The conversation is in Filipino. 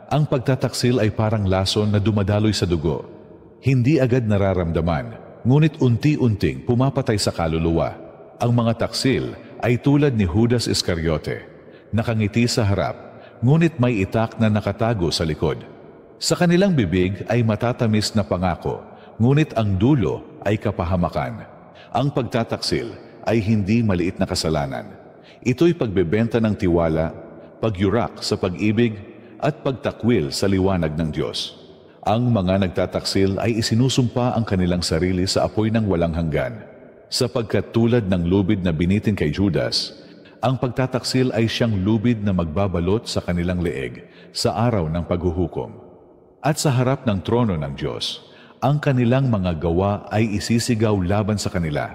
Ang pagtataksil ay parang lason na dumadaloy sa dugo. Hindi agad nararamdaman, ngunit unti-unting pumapatay sa kaluluwa. Ang mga taksil ay tulad ni Judas Iscariote, nakangiti sa harap, ngunit may itak na nakatago sa likod. Sa kanilang bibig ay matatamis na pangako, ngunit ang dulo ay kapahamakan. Ang pagtataksil ay hindi maliit na kasalanan. Ito'y pagbebenta ng tiwala, pagyurak sa pag-ibig, at pagtakwil sa liwanag ng Diyos. Ang mga nagtataksil ay isinusumpa ang kanilang sarili sa apoy ng walang hanggan. Sapagkat tulad ng lubid na binitin kay Judas, ang pagtataksil ay siyang lubid na magbabalot sa kanilang leeg sa araw ng paghuhukom. At sa harap ng trono ng Diyos, ang kanilang mga gawa ay isisigaw laban sa kanila.